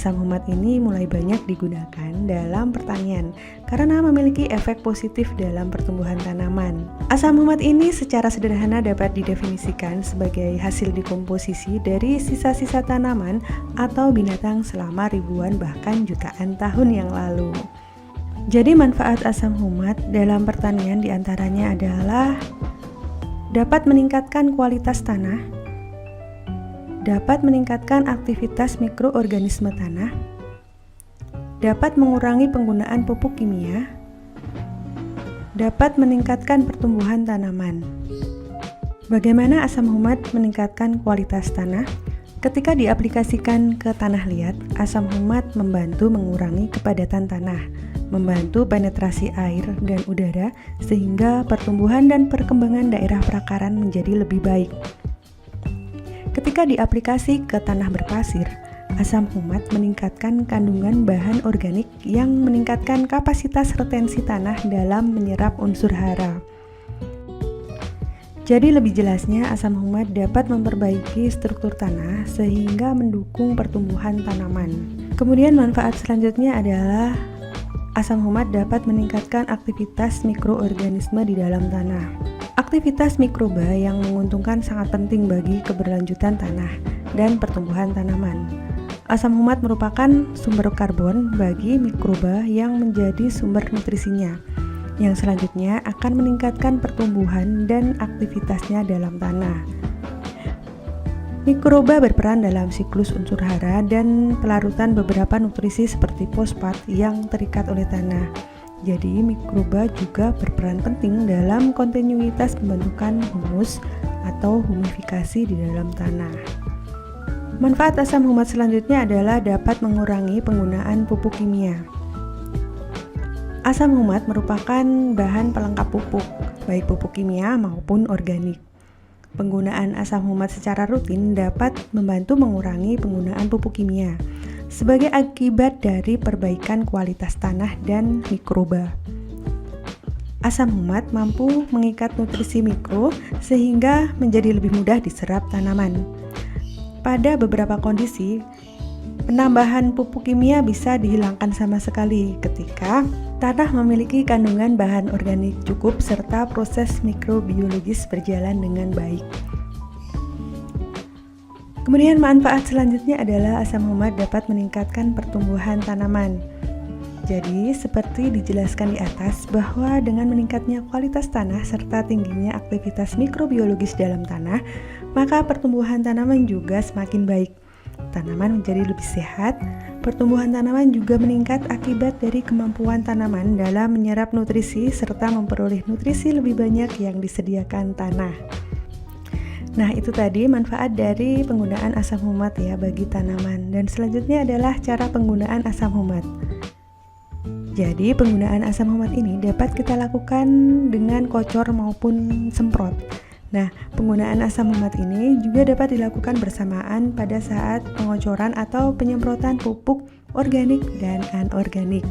asam humat ini mulai banyak digunakan dalam pertanian karena memiliki efek positif dalam pertumbuhan tanaman. Asam humat ini secara sederhana dapat didefinisikan sebagai hasil dekomposisi dari sisa-sisa tanaman atau binatang selama ribuan bahkan jutaan tahun yang lalu. Jadi manfaat asam humat dalam pertanian diantaranya adalah dapat meningkatkan kualitas tanah, dapat meningkatkan aktivitas mikroorganisme tanah, dapat mengurangi penggunaan pupuk kimia, dapat meningkatkan pertumbuhan tanaman. Bagaimana asam humat meningkatkan kualitas tanah? Ketika diaplikasikan ke tanah liat, asam humat membantu mengurangi kepadatan tanah, membantu penetrasi air dan udara sehingga pertumbuhan dan perkembangan daerah perakaran menjadi lebih baik. Ketika diaplikasi ke tanah berpasir, asam humat meningkatkan kandungan bahan organik yang meningkatkan kapasitas retensi tanah dalam menyerap unsur hara. Jadi lebih jelasnya, asam humat dapat memperbaiki struktur tanah sehingga mendukung pertumbuhan tanaman. Kemudian manfaat selanjutnya adalah asam humat dapat meningkatkan aktivitas mikroorganisme di dalam tanah. Aktivitas mikroba yang menguntungkan sangat penting bagi keberlanjutan tanah dan pertumbuhan tanaman. Asam humat merupakan sumber karbon bagi mikroba yang menjadi sumber nutrisinya, yang selanjutnya akan meningkatkan pertumbuhan dan aktivitasnya dalam tanah. Mikroba berperan dalam siklus unsur hara dan pelarutan beberapa nutrisi seperti fosfat yang terikat oleh tanah. Jadi, mikroba juga berperan penting dalam kontinuitas pembentukan humus atau humifikasi di dalam tanah. Manfaat asam humat selanjutnya adalah dapat mengurangi penggunaan pupuk kimia. Asam humat merupakan bahan pelengkap pupuk, baik pupuk kimia maupun organik. Penggunaan asam humat secara rutin dapat membantu mengurangi penggunaan pupuk kimia sebagai akibat dari perbaikan kualitas tanah dan mikroba. Asam humat mampu mengikat nutrisi mikro sehingga menjadi lebih mudah diserap tanaman. Pada beberapa kondisi, penambahan pupuk kimia bisa dihilangkan sama sekali ketika tanah memiliki kandungan bahan organik cukup serta proses mikrobiologis berjalan dengan baik. Kemudian manfaat selanjutnya adalah asam humat dapat meningkatkan pertumbuhan tanaman. Jadi, seperti dijelaskan di atas bahwa dengan meningkatnya kualitas tanah serta tingginya aktivitas mikrobiologis dalam tanah, maka pertumbuhan tanaman juga semakin baik. Tanaman menjadi lebih sehat, pertumbuhan tanaman juga meningkat akibat dari kemampuan tanaman dalam menyerap nutrisi serta memperoleh nutrisi lebih banyak yang disediakan tanah. Nah, itu tadi manfaat dari penggunaan asam humat ya bagi tanaman. Dan selanjutnya adalah cara penggunaan asam humat. Jadi, penggunaan asam humat ini dapat kita lakukan dengan kocor maupun semprot. Nah, penggunaan asam humat ini juga dapat dilakukan bersamaan pada saat pengocoran atau penyemprotan pupuk organik dan anorganik.